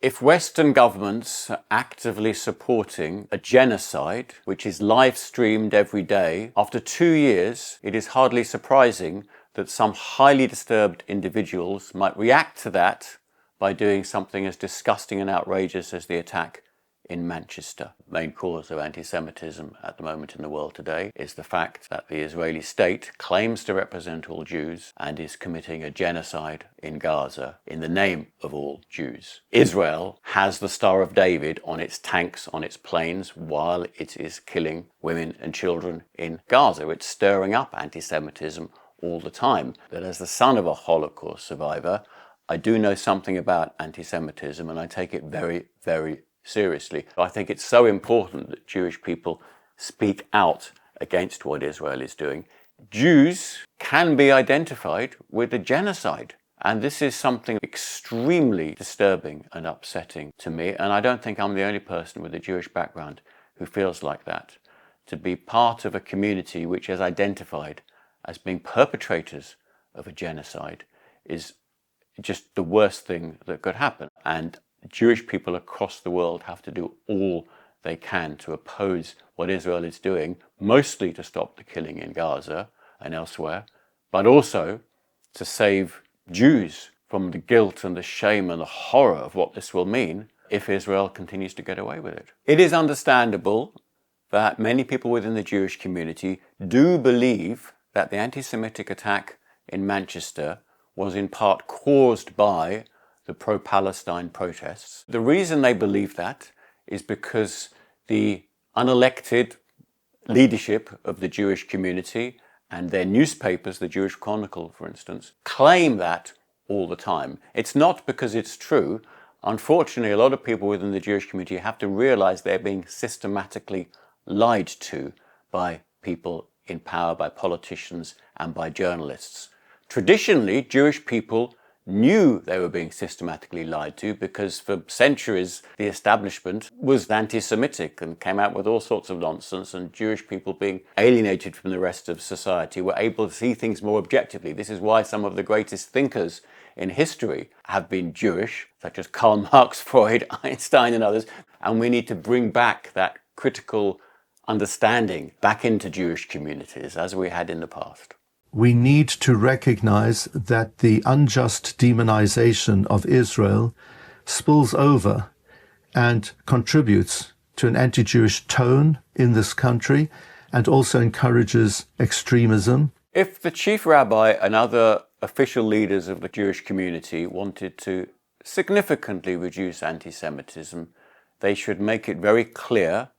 If Western governments are actively supporting a genocide, which is live streamed every day, after 2 years, it is hardly surprising that some highly disturbed individuals might react to that by doing something as disgusting and outrageous as the attack in Manchester. The main cause of anti-Semitism at the moment in the world today is the fact that the Israeli state claims to represent all Jews and is committing a genocide in Gaza in the name of all Jews. Israel has the Star of David on its tanks, on its planes, while it is killing women and children in Gaza. It's stirring up anti-Semitism all the time. But as the son of a Holocaust survivor, I do know something about anti-Semitism, and I take it very, very seriously. I think it's so important that Jewish people speak out against what Israel is doing. Jews can be identified with a genocide, and this is something extremely disturbing and upsetting to me, and I don't think I'm the only person with a Jewish background who feels like that. To be part of a community which is identified as being perpetrators of a genocide is just the worst thing that could happen. And Jewish people across the world have to do all they can to oppose what Israel is doing, mostly to stop the killing in Gaza and elsewhere, but also to save Jews from the guilt and the shame and the horror of what this will mean if Israel continues to get away with it. It is understandable that many people within the Jewish community do believe that the anti-Semitic attack in Manchester was in part caused by the pro-Palestine protests. The reason they believe that is because the unelected leadership of the Jewish community and their newspapers, the Jewish Chronicle, for instance, claim that all the time. It's not because it's true. Unfortunately, a lot of people within the Jewish community have to realize they're being systematically lied to by people in power, by politicians, and by journalists. Traditionally, Jewish people knew they were being systematically lied to because for centuries the establishment was anti-Semitic and came out with all sorts of nonsense, and Jewish people, being alienated from the rest of society, were able to see things more objectively. This is why some of the greatest thinkers in history have been Jewish, such as Karl Marx, Freud, Einstein and others, and we need to bring back that critical understanding back into Jewish communities as we had in the past. We need to recognize that the unjust demonization of Israel spills over and contributes to an anti-Jewish tone in this country and also encourages extremism. If the chief rabbi and other official leaders of the Jewish community wanted to significantly reduce anti-Semitism, they should make it very clear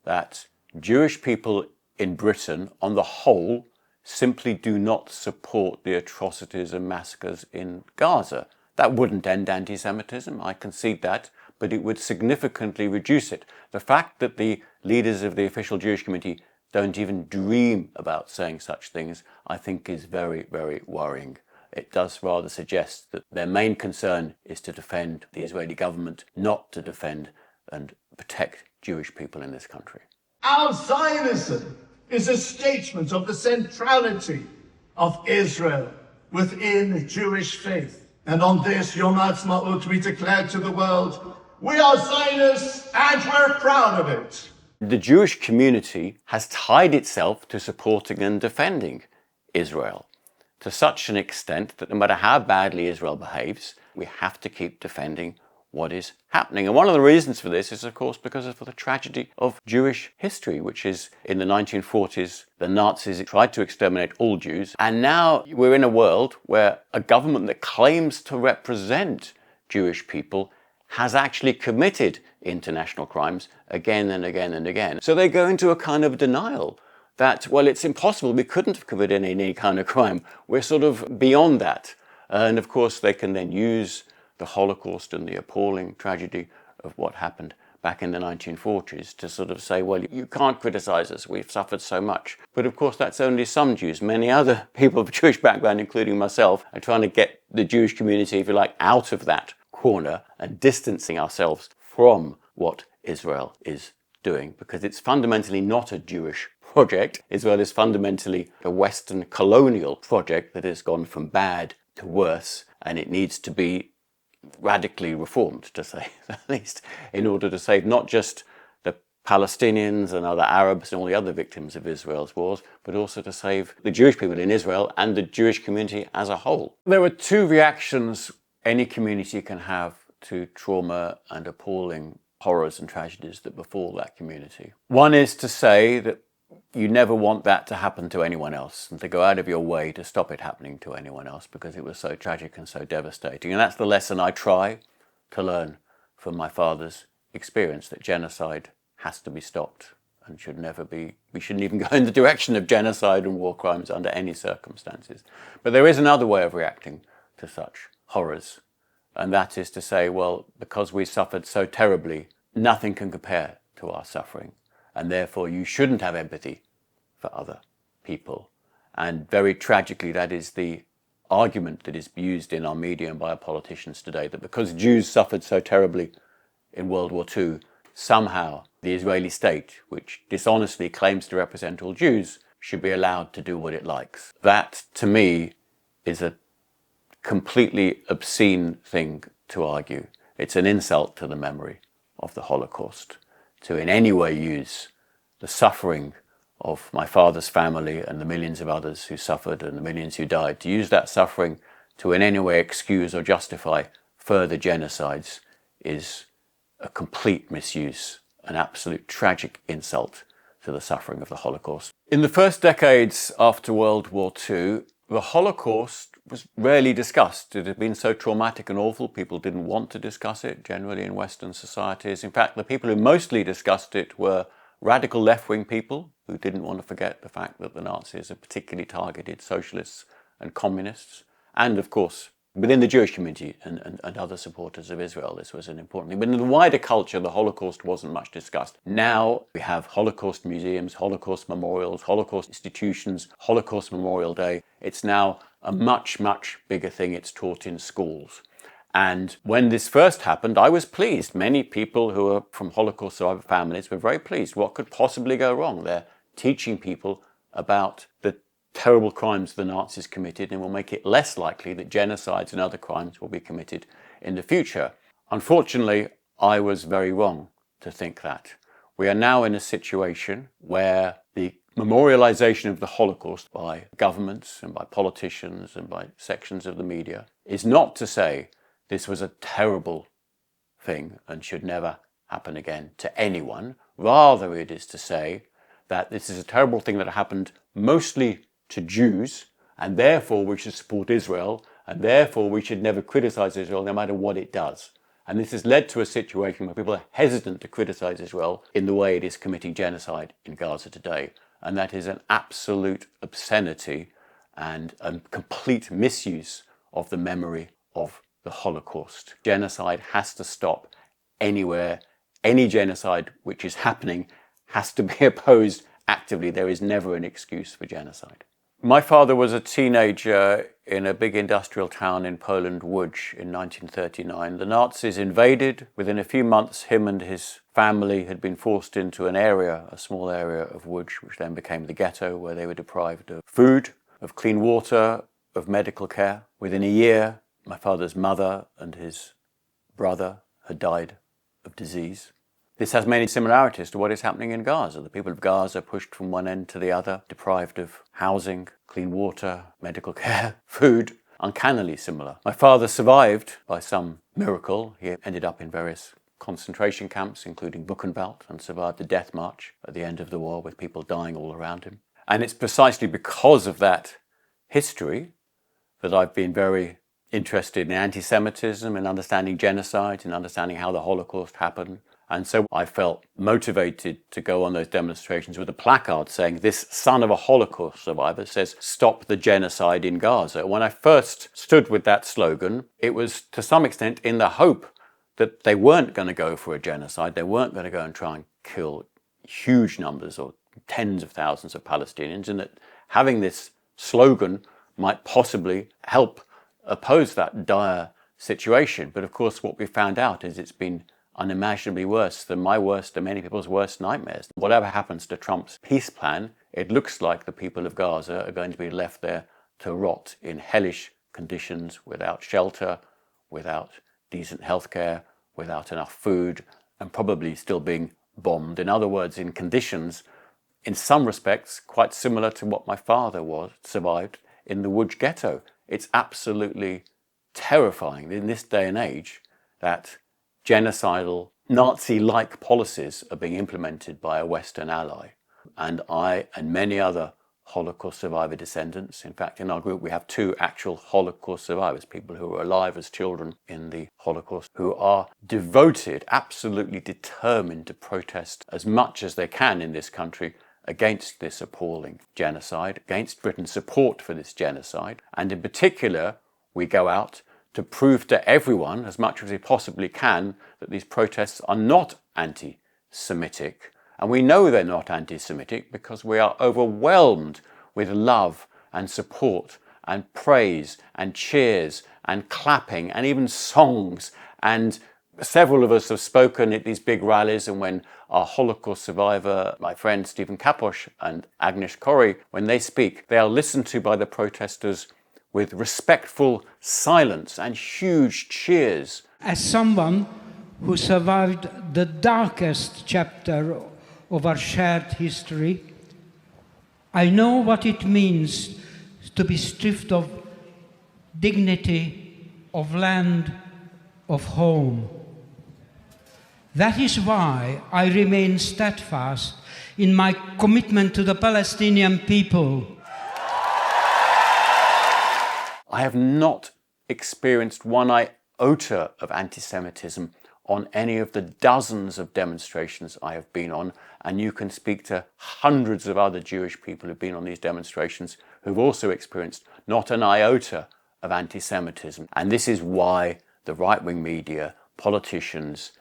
that Jewish people in Britain, on the whole, simply do not support the atrocities and massacres in Gaza. That wouldn't end anti-Semitism, I concede that, but it would significantly reduce it. The fact that the leaders of the official Jewish community don't even dream about saying such things, I think is very, very worrying. It does rather suggest that their main concern is to defend the Israeli government, not to defend and protect Jewish people in this country. Our Zionism is a statement of the centrality of Israel within Jewish faith. And on this Yom Ha'atzmaut we declare to the world, we are Zionists and we're proud of it. The Jewish community has tied itself to supporting and defending Israel to such an extent that no matter how badly Israel behaves, we have to keep defending what is happening. And one of the reasons for this is, of course, because of the tragedy of Jewish history, which is in the 1940s, the Nazis tried to exterminate all Jews. And now we're in a world where a government that claims to represent Jewish people has actually committed international crimes again and again and again. So they go into a kind of denial that, well, it's impossible, we couldn't have committed any kind of crime. We're sort of beyond that. And of course, they can then use the Holocaust and the appalling tragedy of what happened back in the 1940s to sort of say, well, you can't criticize us, we've suffered so much. But of course, that's only some Jews. Many other people of Jewish background, including myself, are trying to get the Jewish community, if you like, out of that corner and distancing ourselves from what Israel is doing, because it's fundamentally not a Jewish project. Israel is fundamentally a Western colonial project that has gone from bad to worse, and it needs to be radically reformed, to say the least, in order to save not just the Palestinians and other Arabs and all the other victims of Israel's wars, but also to save the Jewish people in Israel and the Jewish community as a whole. There were two reactions any community can have to trauma and appalling horrors and tragedies that befall that community. One is to say that you never want that to happen to anyone else, and to go out of your way to stop it happening to anyone else because it was so tragic and so devastating. And that's the lesson I try to learn from my father's experience, that genocide has to be stopped and should never be, we shouldn't even go in the direction of genocide and war crimes under any circumstances. But there is another way of reacting to such horrors, and that is to say, well, because we suffered so terribly, nothing can compare to our suffering, and therefore you shouldn't have empathy for other people. And very tragically, that is the argument that is used in our media and by our politicians today, that because Jews suffered so terribly in World War II, somehow the Israeli state, which dishonestly claims to represent all Jews, should be allowed to do what it likes. That, to me, is a completely obscene thing to argue. It's an insult to the memory of the Holocaust to in any way use the suffering of my father's family and the millions of others who suffered and the millions who died, to use that suffering to in any way excuse or justify further genocides is a complete misuse, an absolute tragic insult to the suffering of the Holocaust. In the first decades after World War II, the Holocaust was rarely discussed. It had been so traumatic and awful, people didn't want to discuss it, generally in Western societies. In fact, the people who mostly discussed it were radical left-wing people who didn't want to forget the fact that the Nazis had particularly targeted socialists and communists, and of course, within the Jewish community and other supporters of Israel, this was an important thing. But in the wider culture, the Holocaust wasn't much discussed. Now we have Holocaust museums, Holocaust memorials, Holocaust institutions, Holocaust Memorial Day. It's now a much, much bigger thing. It's taught in schools. And when this first happened, I was pleased. Many people who are from Holocaust survivor families were very pleased. What could possibly go wrong? They're teaching people about the terrible crimes the Nazis committed, and will make it less likely that genocides and other crimes will be committed in the future. Unfortunately, I was very wrong to think that. We are now in a situation where the memorialization of the Holocaust by governments and by politicians and by sections of the media is not to say this was a terrible thing and should never happen again to anyone. Rather, it is to say that this is a terrible thing that happened mostly to Jews, and therefore we should support Israel, and therefore we should never criticize Israel no matter what it does. And this has led to a situation where people are hesitant to criticize Israel in the way it is committing genocide in Gaza today. And that is an absolute obscenity and a complete misuse of the memory of the Holocaust. Genocide has to stop anywhere. Any genocide which is happening has to be opposed actively. There is never an excuse for genocide. My father was a teenager in a big industrial town in Poland, Łódź, in 1939. The Nazis invaded. Within a few months, him and his family had been forced into an area, a small area of Łódź, which then became the ghetto, where they were deprived of food, of clean water, of medical care. Within a year, my father's mother and his brother had died of disease. This has many similarities to what is happening in Gaza. The people of Gaza are pushed from one end to the other, deprived of housing, clean water, medical care, food, uncannily similar. My father survived by some miracle. He ended up in various concentration camps, including Buchenwald, and survived the death march at the end of the war with people dying all around him. And it's precisely because of that history that I've been very interested in anti-Semitism, in understanding genocide, in understanding how the Holocaust happened. And so I felt motivated to go on those demonstrations with a placard saying, "This son of a Holocaust survivor says, stop the genocide in Gaza." When I first stood with that slogan, it was to some extent in the hope that they weren't going to go for a genocide. They weren't going to go and try and kill huge numbers or tens of thousands of Palestinians, and that having this slogan might possibly help oppose that dire situation. But of course, what we found out is it's been unimaginably worse than my worst and many people's worst nightmares. Whatever happens to Trump's peace plan, it looks like the people of Gaza are going to be left there to rot in hellish conditions, without shelter, without decent healthcare, without enough food, and probably still being bombed. In other words, in conditions, in some respects, quite similar to what my father survived in the Łódź ghetto. It's absolutely terrifying in this day and age that genocidal, Nazi-like policies are being implemented by a Western ally. And I and many other Holocaust survivor descendants, in fact in our group we have 2 actual Holocaust survivors, people who were alive as children in the Holocaust, who are devoted, absolutely determined to protest as much as they can in this country against this appalling genocide, against Britain's support for this genocide. And in particular, we go out to prove to everyone, as much as we possibly can, that these protests are not anti-Semitic. And we know they're not anti-Semitic because we are overwhelmed with love and support and praise and cheers and clapping and even songs. And several of us have spoken at these big rallies, and when our Holocaust survivor, my friend Stephen Kaposh and Agnieszka Corey, when they speak, they are listened to by the protesters with respectful silence and huge cheers. As someone who survived the darkest chapter of our shared history, I know what it means to be stripped of dignity, of land, of home. That is why I remain steadfast in my commitment to the Palestinian people. I have not experienced one iota of anti-Semitism on any of the dozens of demonstrations I have been on, and you can speak to hundreds of other Jewish people who've been on these demonstrations who've also experienced not an iota of anti-Semitism. And this is why the right-wing media, politicians,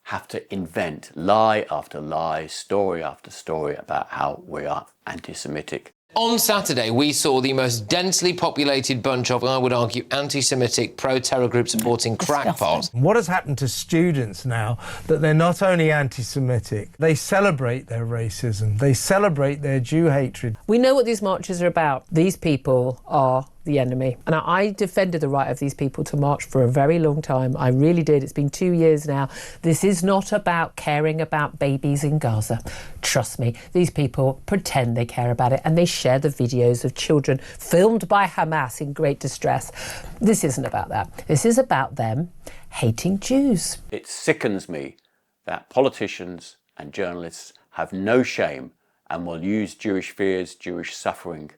have to invent lie after lie, story after story about how we are anti-Semitic. On Saturday, we saw the most densely populated bunch of, I would argue, anti-Semitic pro-terror group supporting crackpots. What has happened to students now that they're not only anti-Semitic, they celebrate their racism, they celebrate their Jew hatred. We know what these marches are about. These people are the enemy. And I defended the right of these people to march for a very long time. I really did. It's been 2 years now. This is not about caring about babies in Gaza. Trust me, these people pretend they care about it, and they share the videos of children filmed by Hamas in great distress. This isn't about that. This is about them hating Jews. It sickens me that politicians and journalists have no shame and will use Jewish fears, Jewish suffering,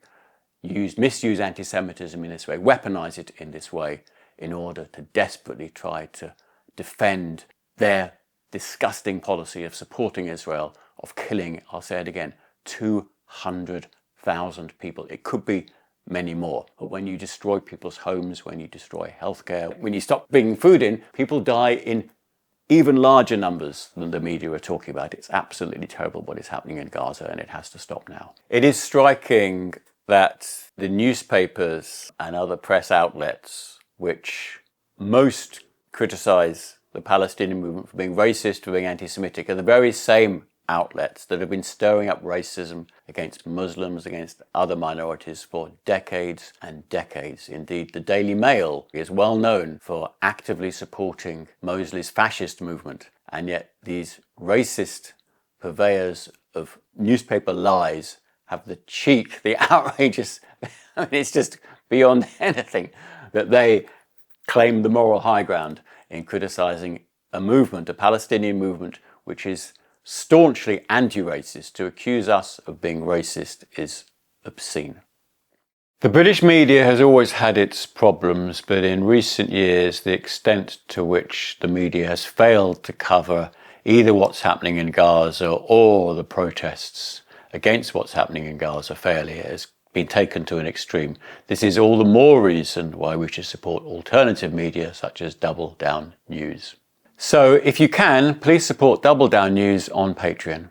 misuse anti-Semitism in this way, weaponize it in this way in order to desperately try to defend their disgusting policy of supporting Israel, of killing, I'll say it again, 200,000 people. It could be many more. But when you destroy people's homes, when you destroy healthcare, when you stop bringing food in, people die in even larger numbers than the media are talking about. It's absolutely terrible what is happening in Gaza, and it has to stop now. It is striking that the newspapers and other press outlets, which most criticize the Palestinian movement for being racist, for being anti-Semitic, are the very same outlets that have been stirring up racism against Muslims, against other minorities for decades and decades. Indeed, the Daily Mail is well known for actively supporting Mosley's fascist movement, and yet these racist purveyors of newspaper lies have the cheek, the outrageous, I mean, it's just beyond anything, that they claim the moral high ground in criticizing a movement, a Palestinian movement, which is staunchly anti-racist. To accuse us of being racist is obscene. The British media has always had its problems, but in recent years, the extent to which the media has failed to cover either what's happening in Gaza or the protests against what's happening in Gaza fairly has been taken to an extreme. This is all the more reason why we should support alternative media such as Double Down News. So if you can, please support Double Down News on Patreon.